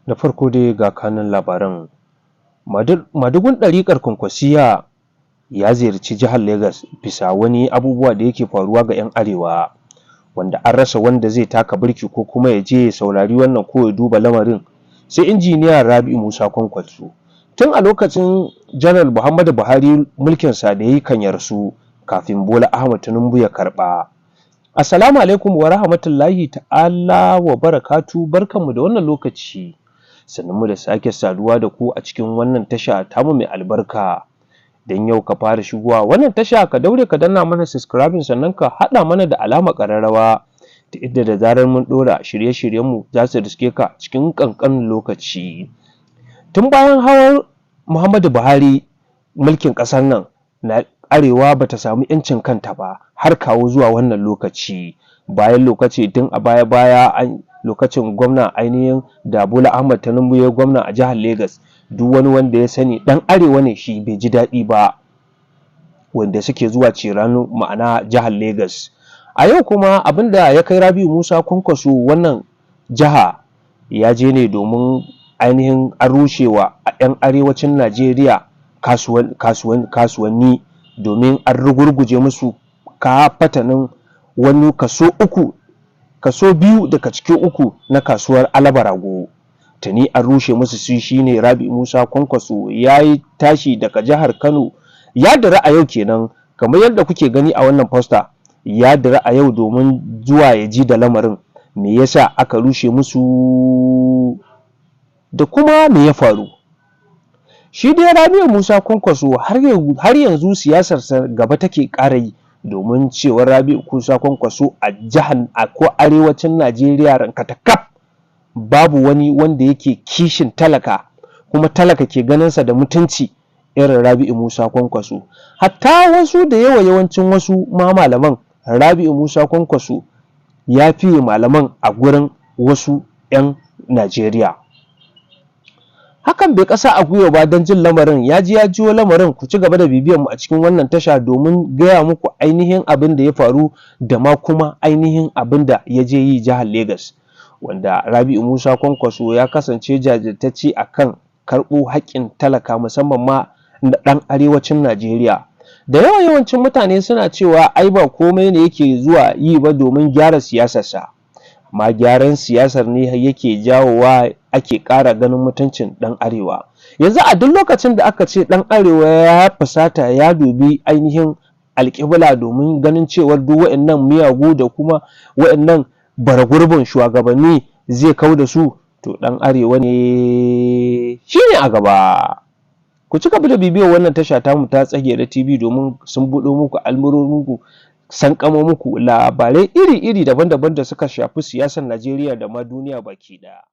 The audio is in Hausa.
Da farko dai ga kanun labaran. Madugun ɗariƙar Kwankwasiyya ya ziyarci jihar Legas bisa wani abubuwa da yake faruwa ga 'yan arewa, wanda an rasa wanda zai taka birki ko kuma ya je ya saurari wannan ko ya duba lamarin sai injiniya Rabi'u Musa Kwankwaso. Tun a lokacin Janar Muhammadu Buhari mulkinsa da ya yi kan ya rasu kafin Bola Ahmed Tinubu ya karɓa. Assalamu alaikum wa rahmatullahi ta'ala wa barakatu, barkanmu da wannan lokaci. Sannunmu da sake saduwa da ku a cikin wannan tasha tamu mai albarka. Dan yau ka fara shigowa wannan tasha, ka daure ka danna mana subscribing, sannan ka haɗa mana da alama ƙararrawa ta idda da zarar mun ɗora shirye-shiryenmu za su riske ka cikin ƙanƙanin lokaci. Tun bayan hawan Muhammadu Buhari mulkin ƙasar nan na arewa bata samu 'yancin kanta ba har kawo zuwa wannan lokaci. Bayan lokaci tun a baya lokacin gwamna ainihin da Bola Ahmed Tinubu ya gwamna a jihar Legas, duk wani wanda ya sani dan arewa ne shi bai ji daɗi ba, wanda suke zuwa cirano ma'ana jihar Legas. A yau kuma abinda ya kai Rabi'u Musa Kwankwaso wannan jiha, ya je ne domin ainihin an rushewa a 'yan arewacin Najeriya kasuwanni, domin an rugurguje musu kafatanin wani kaso biyu daga cikin uku na kasuwar Alabarago. Tuni an rushe musu su. Shine Rabi'u Musa Kwankwaso ya yi tashi daga jihar Kano, ya dira a yau kenan kamar yadda kuke gani a wannan poster, ya dira a yau domin zuwa ya ji da lamarin me yasa aka rushe musu da kuma me ya faru. Shi dai Rabi'u Musa Kwankwaso har yanzu siyasarsa gaba take ƙara yi, domin cewar Rabi'u Musa Kwankwaso a jihar ko arewacin Najeriya rankatakaf babu wani wanda yake kishin talaka kuma talaka ke ganinsa da mutunci irin Rabi'u Musa Kwankwaso. Hatta wasu da yawancin wasu ma malaman, Rabi'u Musa Kwankwaso ya fiye malaman a gurin wasu 'yan Najeriya. Hakan bai ƙasa a gwiwa ba, don jin lamarin ya jiyo lamarin. Ku ci gaba da bibiyar mu a cikin wannan tasha domin gaya muku ainihin abin da ya faru da ma kuma ainihin abin da ya je yi jihar Legas, wanda Rabi'u Musa Kwankwaso ya kasance jajirtacce akan karɓo haƙƙin talaka musamman ma da ɗan arewacin Najeriya. Da yawancin mutane suna cewa ai ba komai ne yake zuwa yi ba domin gyara siyasarsa, amma gyaran siyasar ne yake jawowa ake ƙara ganin mutuncin ɗan arewa. Yanzu a duk lokacin da aka ce ɗan arewa ya fusata ya dubi ainihin alƙibla domin ganin cewar duk waɗannan miyagu da kuma waɗannan baragurbin shugabanni zai kau da su, to ɗan arewa ne shine a gaba. Ku ci gaba da bibiyar wannan tasha tamu ta Tsagera TV domin sun buɗo muku almurorinku, sankamo muku labarai iri-iri daban-daban da suka shafi siyasar Najeriya da ma duniya baki ɗaya.